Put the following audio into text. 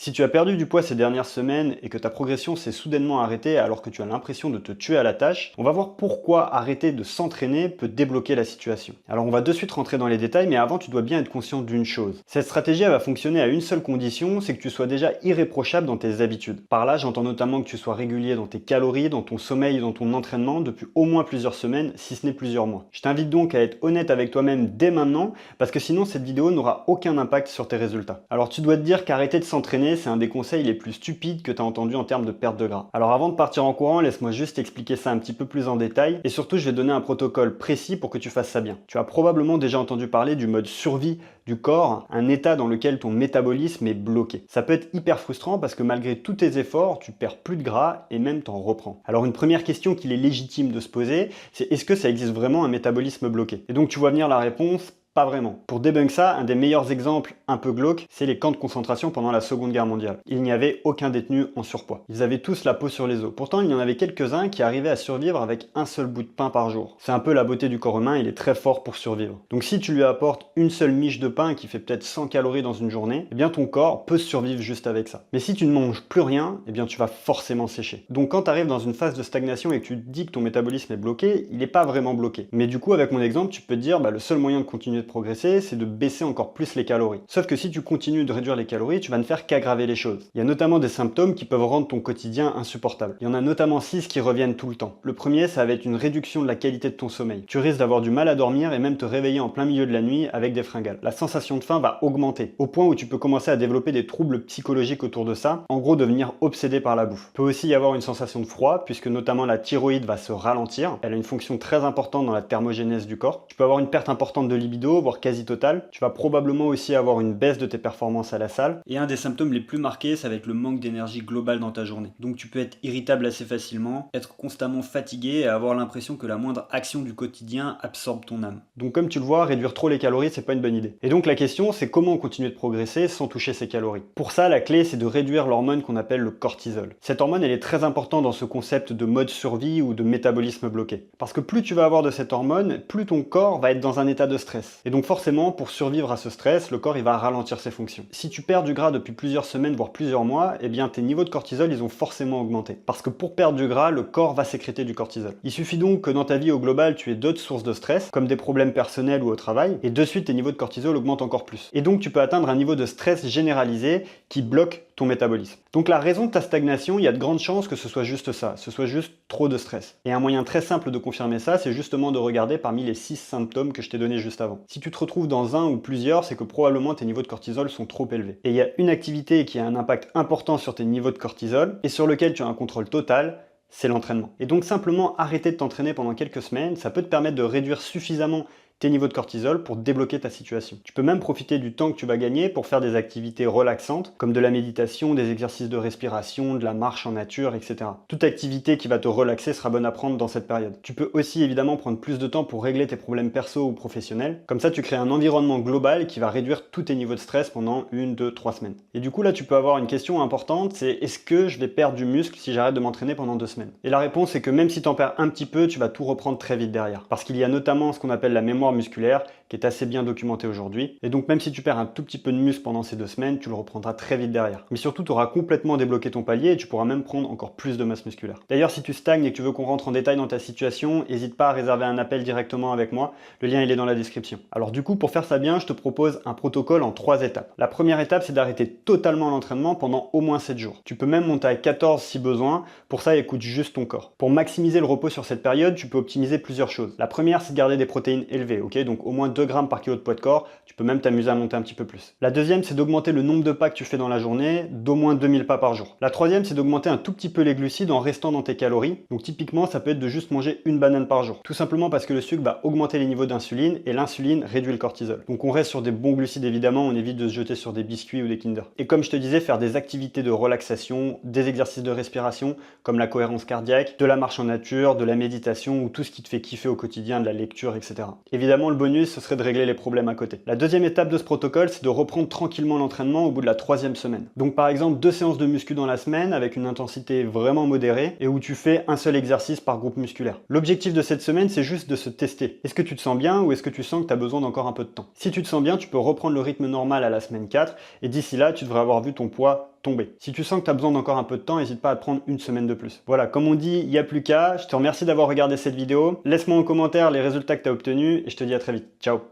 Si tu as perdu du poids ces dernières semaines et que ta progression s'est soudainement arrêtée alors que tu as l'impression de te tuer à la tâche, on va voir pourquoi arrêter de s'entraîner peut débloquer la situation. Alors on va de suite rentrer dans les détails, mais avant tu dois bien être conscient d'une chose. Cette stratégie elle va fonctionner à une seule condition, c'est que tu sois déjà irréprochable dans tes habitudes. Par là j'entends notamment que tu sois régulier dans tes calories, dans ton sommeil et dans ton entraînement depuis au moins plusieurs semaines, si ce n'est plusieurs mois. Je t'invite donc à être honnête avec toi-même dès maintenant, parce que sinon cette vidéo n'aura aucun impact sur tes résultats. Alors tu dois te dire qu'arrêter de s'entraîner, c'est un des conseils les plus stupides que tu as entendu en termes de perte de gras. Alors avant de partir en courant, laisse-moi juste expliquer ça un petit peu plus en détail et surtout je vais donner un protocole précis pour que tu fasses ça bien. Tu as probablement déjà entendu parler du mode survie du corps, un état dans lequel ton métabolisme est bloqué. Ça peut être hyper frustrant parce que malgré tous tes efforts, tu perds plus de gras et même t'en reprends. Alors une première question qu'il est légitime de se poser, c'est est-ce que ça existe vraiment un métabolisme bloqué? Et donc tu vois venir la réponse. Pas vraiment. Pour débunk ça, un des meilleurs exemples un peu glauques, c'est les camps de concentration pendant la Seconde Guerre mondiale. Il n'y avait aucun détenu en surpoids. Ils avaient tous la peau sur les os. Pourtant, il y en avait quelques-uns qui arrivaient à survivre avec un seul bout de pain par jour. C'est un peu la beauté du corps humain, il est très fort pour survivre. Donc si tu lui apportes une seule miche de pain qui fait peut-être 100 calories dans une journée, eh bien ton corps peut survivre juste avec ça. Mais si tu ne manges plus rien, eh bien tu vas forcément sécher. Donc quand tu arrives dans une phase de stagnation et que tu te dis que ton métabolisme est bloqué, il n'est pas vraiment bloqué. Mais du coup, avec mon exemple, tu peux te dire, le seul moyen de continuer de progresser, c'est de baisser encore plus les calories. Sauf que si tu continues de réduire les calories, tu vas ne faire qu'aggraver les choses. Il y a notamment des symptômes qui peuvent rendre ton quotidien insupportable. Il y en a notamment 6 qui reviennent tout le temps. Le premier, ça va être une réduction de la qualité de ton sommeil. Tu risques d'avoir du mal à dormir et même te réveiller en plein milieu de la nuit avec des fringales. La sensation de faim va augmenter, au point où tu peux commencer à développer des troubles psychologiques autour de ça, en gros devenir obsédé par la bouffe. Il peut aussi y avoir une sensation de froid, puisque notamment la thyroïde va se ralentir. Elle a une fonction très importante dans la thermogénèse du corps. Tu peux avoir une perte importante de libido, voire quasi totale. Tu vas probablement aussi avoir une baisse de tes performances à la salle. Et un des symptômes les plus marqués, ça va être le manque d'énergie globale dans ta journée. Donc tu peux être irritable assez facilement, être constamment fatigué et avoir l'impression que la moindre action du quotidien absorbe ton âme. Donc comme tu le vois, réduire trop les calories, c'est pas une bonne idée. Et donc la question, c'est comment continuer de progresser sans toucher ces calories. Pour ça, la clé, c'est de réduire l'hormone qu'on appelle le cortisol. Cette hormone, elle est très importante dans ce concept de mode survie ou de métabolisme bloqué. Parce que plus tu vas avoir de cette hormone, plus ton corps va être dans un état de stress. Et donc forcément, pour survivre à ce stress, le corps il va ralentir ses fonctions. Si tu perds du gras depuis plusieurs semaines, voire plusieurs mois, eh bien tes niveaux de cortisol, ils ont forcément augmenté. Parce que pour perdre du gras, le corps va sécréter du cortisol. Il suffit donc que dans ta vie au global, tu aies d'autres sources de stress, comme des problèmes personnels ou au travail, et de suite tes niveaux de cortisol augmentent encore plus. Et donc tu peux atteindre un niveau de stress généralisé qui bloque ton métabolisme. Donc la raison de ta stagnation, il y a de grandes chances que ce soit juste ça, ce soit juste trop de stress. Et un moyen très simple de confirmer ça, c'est justement de regarder parmi les 6 symptômes que je t'ai donnés juste avant. Si tu te retrouves dans un ou plusieurs, c'est que probablement tes niveaux de cortisol sont trop élevés. Et il y a une activité qui a un impact important sur tes niveaux de cortisol et sur lequel tu as un contrôle total, c'est l'entraînement. Et donc simplement arrêter de t'entraîner pendant quelques semaines, ça peut te permettre de réduire suffisamment tes niveaux de cortisol pour débloquer ta situation. Tu peux même profiter du temps que tu vas gagner pour faire des activités relaxantes, comme de la méditation, des exercices de respiration, de la marche en nature, etc. Toute activité qui va te relaxer sera bonne à prendre dans cette période. Tu peux aussi évidemment prendre plus de temps pour régler tes problèmes perso ou professionnels. Comme ça, tu crées un environnement global qui va réduire tous tes niveaux de stress pendant 1, 2, 3 semaines. Et du coup, là, tu peux avoir une question importante, c'est est-ce que je vais perdre du muscle si j'arrête de m'entraîner pendant 2 semaines? Et la réponse est que même si tu en perds un petit peu, tu vas tout reprendre très vite derrière. Parce qu'il y a notamment ce qu'on appelle la mémoire musculaire qui est assez bien documentée aujourd'hui. Et donc même si tu perds un tout petit peu de muscle pendant ces 2 semaines, tu le reprendras très vite derrière. Mais surtout, tu auras complètement débloqué ton palier et tu pourras même prendre encore plus de masse musculaire. D'ailleurs, si tu stagnes et que tu veux qu'on rentre en détail dans ta situation, n'hésite pas à réserver un appel directement avec moi. Le lien, il est dans la description. Alors du coup, pour faire ça bien, je te propose un protocole en 3 étapes. La première étape, c'est d'arrêter totalement l'entraînement pendant au moins 7 jours. Tu peux même monter à 14 si besoin. Pour ça, écoute juste ton corps. Pour maximiser le repos sur cette période, tu peux optimiser plusieurs choses. La première, c'est de garder des protéines élevées, ok? Donc au moins 2 grammes par kilo de poids de corps, tu peux même t'amuser à monter un petit peu plus. La deuxième, c'est d'augmenter le nombre de pas que tu fais dans la journée d'au moins 2000 pas par jour. La troisième, c'est d'augmenter un tout petit peu les glucides en restant dans tes calories. Donc typiquement, ça peut être de juste manger une banane par jour. Tout simplement parce que le sucre va augmenter les niveaux d'insuline et l'insuline réduit le cortisol. Donc on reste sur des bons glucides évidemment, on évite de se jeter sur des biscuits ou des Kinder. Et comme je te disais, faire des activités de relaxation, des exercices de respiration comme la cohérence cardiaque, de la marche en nature, de la méditation ou tout ce qui te fait kiffer au quotidien, de la lecture, etc. Évidemment, le bonus, ce serait de régler les problèmes à côté. La deuxième étape de ce protocole, c'est de reprendre tranquillement l'entraînement au bout de la 3e semaine. Donc par exemple, 2 séances de muscu dans la semaine avec une intensité vraiment modérée et où tu fais un seul exercice par groupe musculaire. L'objectif de cette semaine, c'est juste de se tester. Est-ce que tu te sens bien ou est-ce que tu sens que tu as besoin d'encore un peu de temps? Si tu te sens bien, tu peux reprendre le rythme normal à la semaine 4 et d'ici là, tu devrais avoir vu ton poids tomber. Si tu sens que tu as besoin d'encore un peu de temps, n'hésite pas à te prendre une semaine de plus. Voilà, comme on dit, il n'y a plus qu'à. Je te remercie d'avoir regardé cette vidéo. Laisse-moi en commentaire les résultats que tu as obtenus et je te dis à très vite. Ciao!